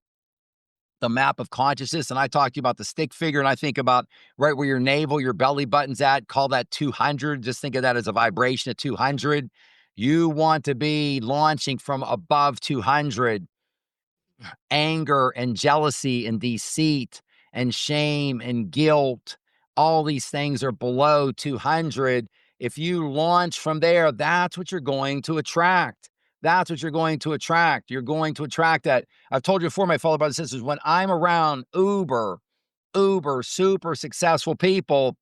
Speaker 1: the map of consciousness. And I talked to you about the stick figure, and I think about right where your navel, your belly button's at, call that 200. Just think of that as a vibration of 200. You want to be launching from above 200. Anger and jealousy and deceit and shame and guilt, all these things are below 200. If you launch from there, that's what you're going to attract. That's what you're going to attract. You're going to attract that. I've told you before, my fellow brothers and sisters, when I'm around uber, super successful people,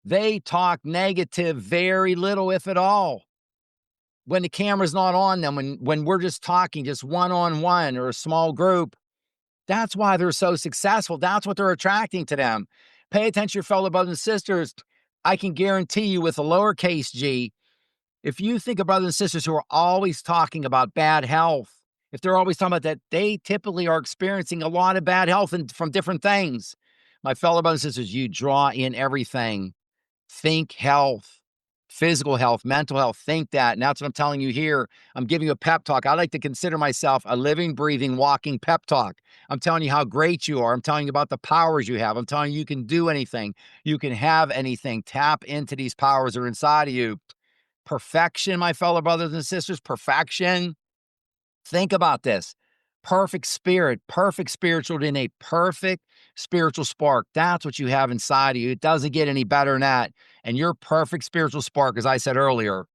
Speaker 1: they talk negative very little, if at all. When the camera's not on them, when we're just talking, just one-on-one or a small group, that's why they're so successful. That's what they're attracting to them. Pay attention to your fellow brothers and sisters. I can guarantee you with a lowercase g, if you think of brothers and sisters who are always talking about bad health, if they're always talking about that, they typically are experiencing a lot of bad health from different things. My fellow brothers and sisters, you draw in everything. Think health, physical health, mental health. Think that. And that's what I'm telling you here. I'm giving you a pep talk. I like to consider myself a living, breathing, walking pep talk. I'm telling you how great you are. I'm telling you about the powers you have. I'm telling you can do anything. You can have anything. Tap into these powers that are inside of you. Perfection, my fellow brothers and sisters, perfection. Think about this. Perfect spirit, perfect spiritual DNA, perfect spiritual spark. That's what you have inside of you. It doesn't get any better than that. And your perfect spiritual spark, as I said earlier,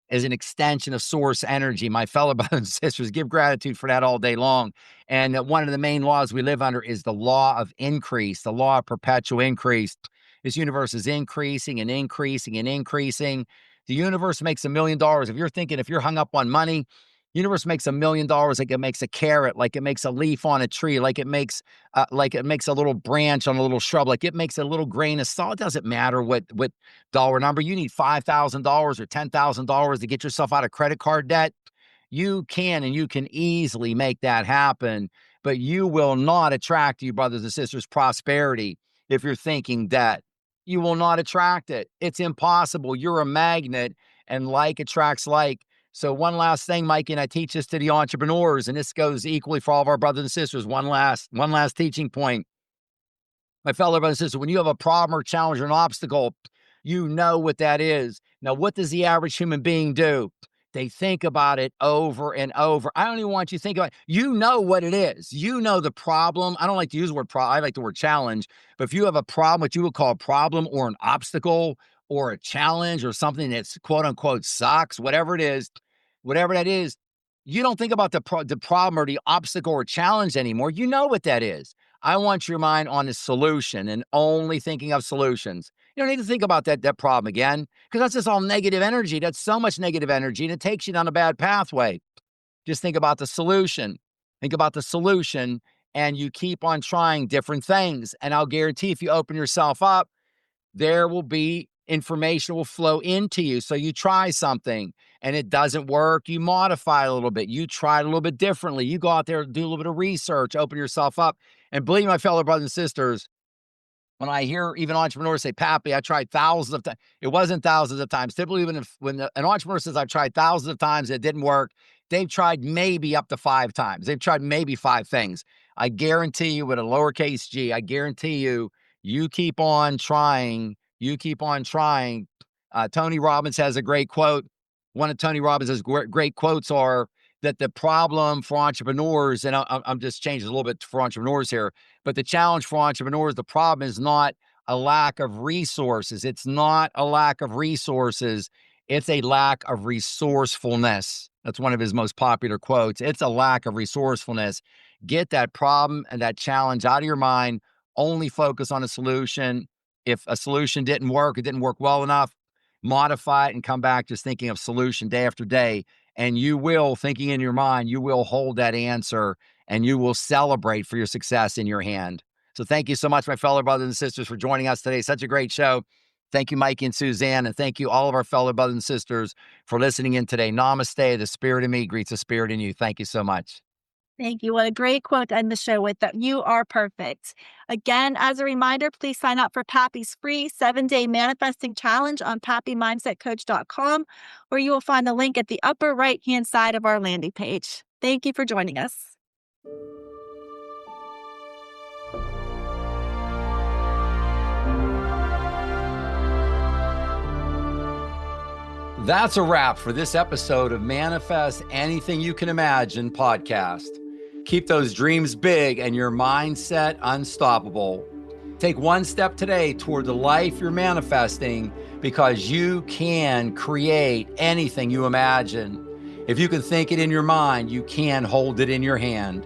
Speaker 1: is an extension of source energy. My fellow brothers and sisters, give gratitude for that all day long. And one of the main laws we live under is the law of increase, the law of perpetual increase. This universe is increasing and increasing and increasing. The universe makes $1 million. If you're hung up on money, universe makes $1 million like it makes a carrot, like it makes a leaf on a tree, like it makes a little branch on a little shrub, like it makes a little grain of salt. It doesn't matter what dollar number. You need $5,000 or $10,000 to get yourself out of credit card debt. You can, and you can easily make that happen, but you will not attract, you brothers and sisters, prosperity if you're thinking debt. You will not attract it. It's impossible. You're a magnet, and like attracts like. So one last thing, Mikey, and I teach this to the entrepreneurs, and this goes equally for all of our brothers and sisters. One last teaching point. My fellow brothers and sisters, when you have a problem or challenge or an obstacle, you know what that is. Now, what does the average human being do? They think about it over and over. I don't even want you to think about it. You know what it is. You know the problem. I don't like to use the word problem. I like the word challenge. But if you have a problem, what you would call a problem or an obstacle or a challenge or something that's quote unquote sucks, whatever it is, whatever that is, you don't think about the problem or the obstacle or challenge anymore. You know what that is. I want your mind on the solution and only thinking of solutions. You don't need to think about that problem again, because that's just all negative energy. That's so much negative energy, and it takes you down a bad pathway. Just think about the solution. Think about the solution, and you keep on trying different things. And I'll guarantee if you open yourself up, there will be information will flow into you. So you try something and it doesn't work, you modify a little bit, you try it a little bit differently, you go out there, do a little bit of research, open yourself up. And believe me, my fellow brothers and sisters, when I hear even entrepreneurs say, Papi, I tried thousands of times, it wasn't thousands of times. Typically, when an entrepreneur says, I've tried thousands of times, it didn't work, they've tried maybe up to 5 times. They've tried maybe 5 things. I guarantee you, with a lowercase g, I guarantee you, you keep on trying. You keep on trying. Tony Robbins has a great quote. One of Tony Robbins' great quotes are that the problem for entrepreneurs, and I'm just changing a little bit for entrepreneurs here, but the challenge for entrepreneurs, the problem is not a lack of resources. It's not a lack of resources. It's a lack of resourcefulness. That's one of his most popular quotes. It's a lack of resourcefulness. Get that problem and that challenge out of your mind. Only focus on a solution. If a solution didn't work, it didn't work well enough, modify it and come back just thinking of solution day after day. And you will, thinking in your mind, you will hold that answer and you will celebrate for your success in your hand. So thank you so much, my fellow brothers and sisters, for joining us today. Such a great show. Thank you, Mikey and Suzanne. And thank you, all of our fellow brothers and sisters, for listening in today. Namaste. The spirit in me greets the spirit in you. Thank you so much.
Speaker 2: Thank you. What a great quote to end the show with, that you are perfect. Again, as a reminder, please sign up for Papi's free 7-day manifesting challenge on papimindsetcoach.com, where you will find the link at the upper right-hand side of our landing page. Thank you for joining us.
Speaker 1: That's a wrap for this episode of Manifest Anything You Can Imagine podcast. Keep those dreams big and your mindset unstoppable. Take one step today toward the life you're manifesting, because you can create anything you imagine. If you can think it in your mind, you can hold it in your hand.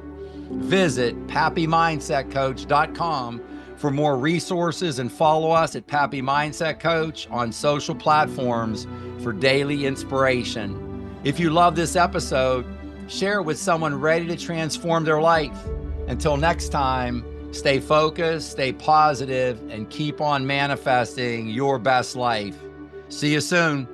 Speaker 1: Visit papimindsetcoach.com for more resources and follow us at Papi Mindset Coach on social platforms for daily inspiration. If you love this episode, share it with someone ready to transform their life. Until next time, stay focused, stay positive, and keep on manifesting your best life. See you soon.